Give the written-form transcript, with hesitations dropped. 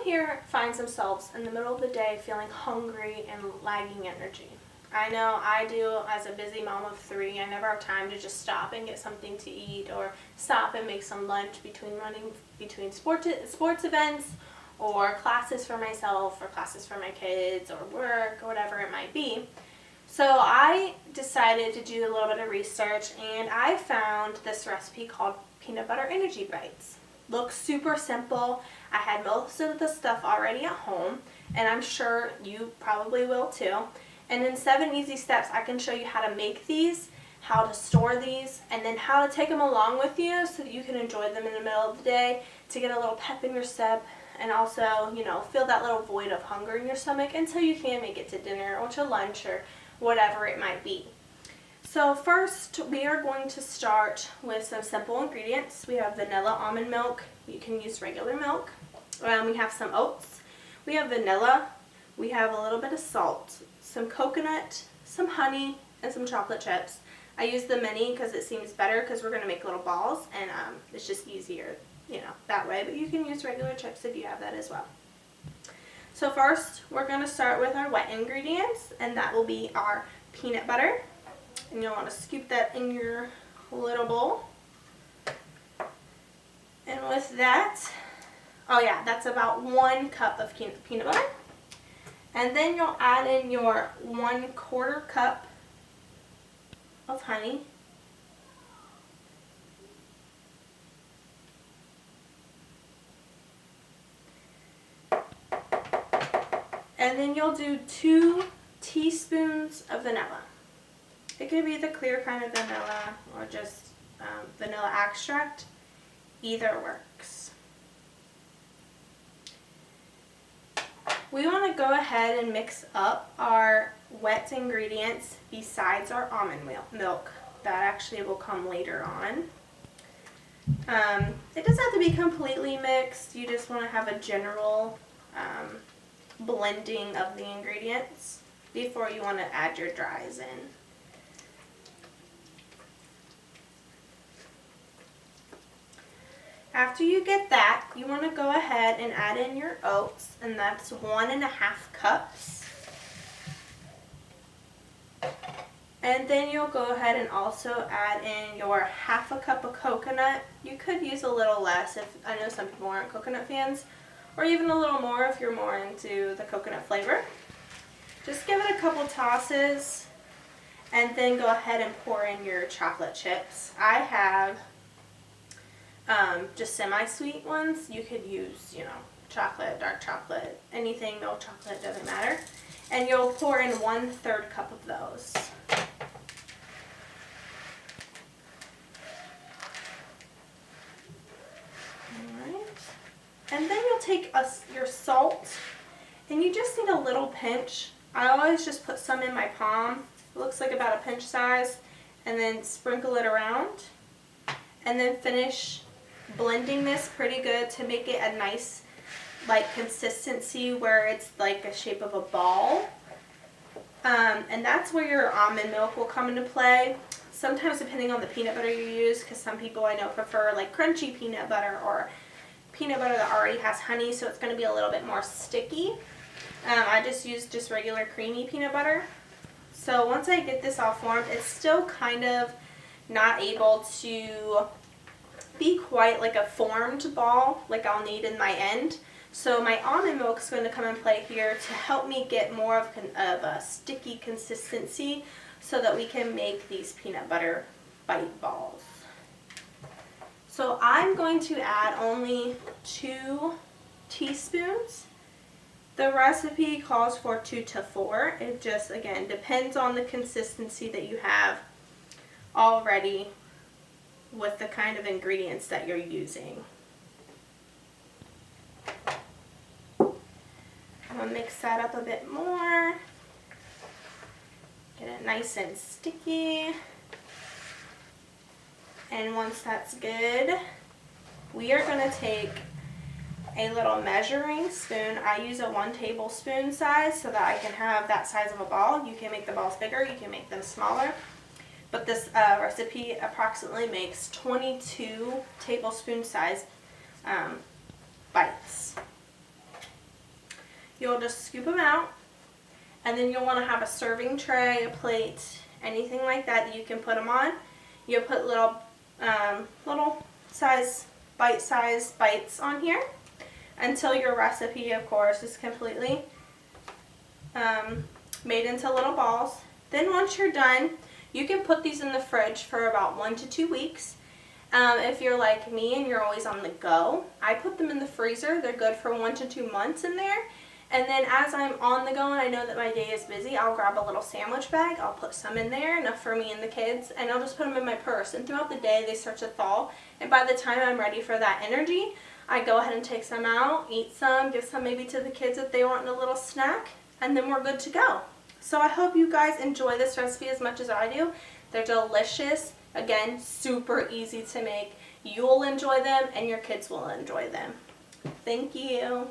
here finds themselves in the middle of the day feeling hungry and lagging energy? I know I do as a busy mom of 3. I never have time to just stop and get something to eat or stop and make some lunch between sports events or classes for myself or classes for my kids or work or whatever it might be. So I decided to do a little bit of research, and I found this recipe called Peanut Butter Energy Bites. Looks super simple. I had most of the stuff already at home, and I'm sure you probably will too. And in 7 easy steps, I can show you how to make these, how to store these, and then how to take them along with you so that you can enjoy them in the middle of the day to get a little pep in your step and also, fill that little void of hunger in your stomach until you can make it to dinner or to lunch or whatever it might be. So first, we are going to start with some simple ingredients. We have vanilla almond milk. You can use regular milk. We have some oats. We have vanilla. We have a little bit of salt, some coconut, some honey, and some chocolate chips. I use the mini because it seems better because we're going to make little balls, and it's just easier, that way. But you can use regular chips if you have that as well. So first, we're going to start with our wet ingredients, and that will be our peanut butter. And you'll want to scoop that in your little bowl. And with that, that's about 1 cup of peanut butter. And then you'll add in your 1/4 cup of honey. And then you'll do 2 teaspoons of vanilla. It could be the clear kind of vanilla or just vanilla extract. Either works. We want to go ahead and mix up our wet ingredients besides our almond milk. That actually will come later on. It doesn't have to be completely mixed. You just want to have a general blending of the ingredients before you want to add your dries in. After you get that, you want to go ahead and add in your oats, and that's 1.5 cups. And then you'll go ahead and also add in your 1/2 cup of coconut. You could use a little less if I know some people aren't coconut fans, or even a little more if you're more into the coconut flavor. Just give it a couple tosses, and then go ahead and pour in your chocolate chips. I have just semi-sweet ones. You could use, chocolate, dark chocolate, anything, milk chocolate, doesn't matter. And you'll pour in 1/3 cup of those. Alright. And then you'll take your salt, and you just need a little pinch. I always just put some in my palm. It looks like about a pinch size, and then sprinkle it around. And then finish blending this pretty good to make it a nice consistency where it's like a shape of a ball. And that's where your almond milk will come into play. Sometimes depending on the peanut butter you use, because some people I know prefer crunchy peanut butter or peanut butter that already has honey, so it's going to be a little bit more sticky. I just use regular creamy peanut butter. So once I get this all formed, it's still kind of not able to be quite like a formed ball like I'll need in my end. So my almond milk is going to come in play here to help me get more of a sticky consistency so that we can make these peanut butter bite balls. So I'm going to add only 2 teaspoons. The recipe calls for 2 to 4. It just, again, depends on the consistency that you have already with the kind of ingredients that you're using. I'm going to mix that up a bit more. Get it nice and sticky. And once that's good, we are going to take a little measuring spoon. I use a 1 tablespoon size so that I can have that size of a ball. You can make the balls bigger, you can make them smaller. But this recipe approximately makes 22 tablespoon size bites. you'll just scoop them out, and then you'll want to have a serving tray, a plate, anything like that that you can put them on. You'll put little size, bite-sized bites on here until your recipe, of course, is completely made into little balls. Then once you're done, you can put these in the fridge for about 1 to 2 weeks. If you're like me and you're always on the go, I put them in the freezer. They're good for 1 to 2 months in there. And then as I'm on the go and I know that my day is busy, I'll grab a little sandwich bag. I'll put some in there, enough for me and the kids, and I'll just put them in my purse. And throughout the day, they start to thaw. And by the time I'm ready for that energy, I go ahead and take some out, eat some, give some maybe to the kids if they want a little snack, and then we're good to go. So I hope you guys enjoy this recipe as much as I do. They're delicious. Again, super easy to make. You'll enjoy them and your kids will enjoy them. Thank you.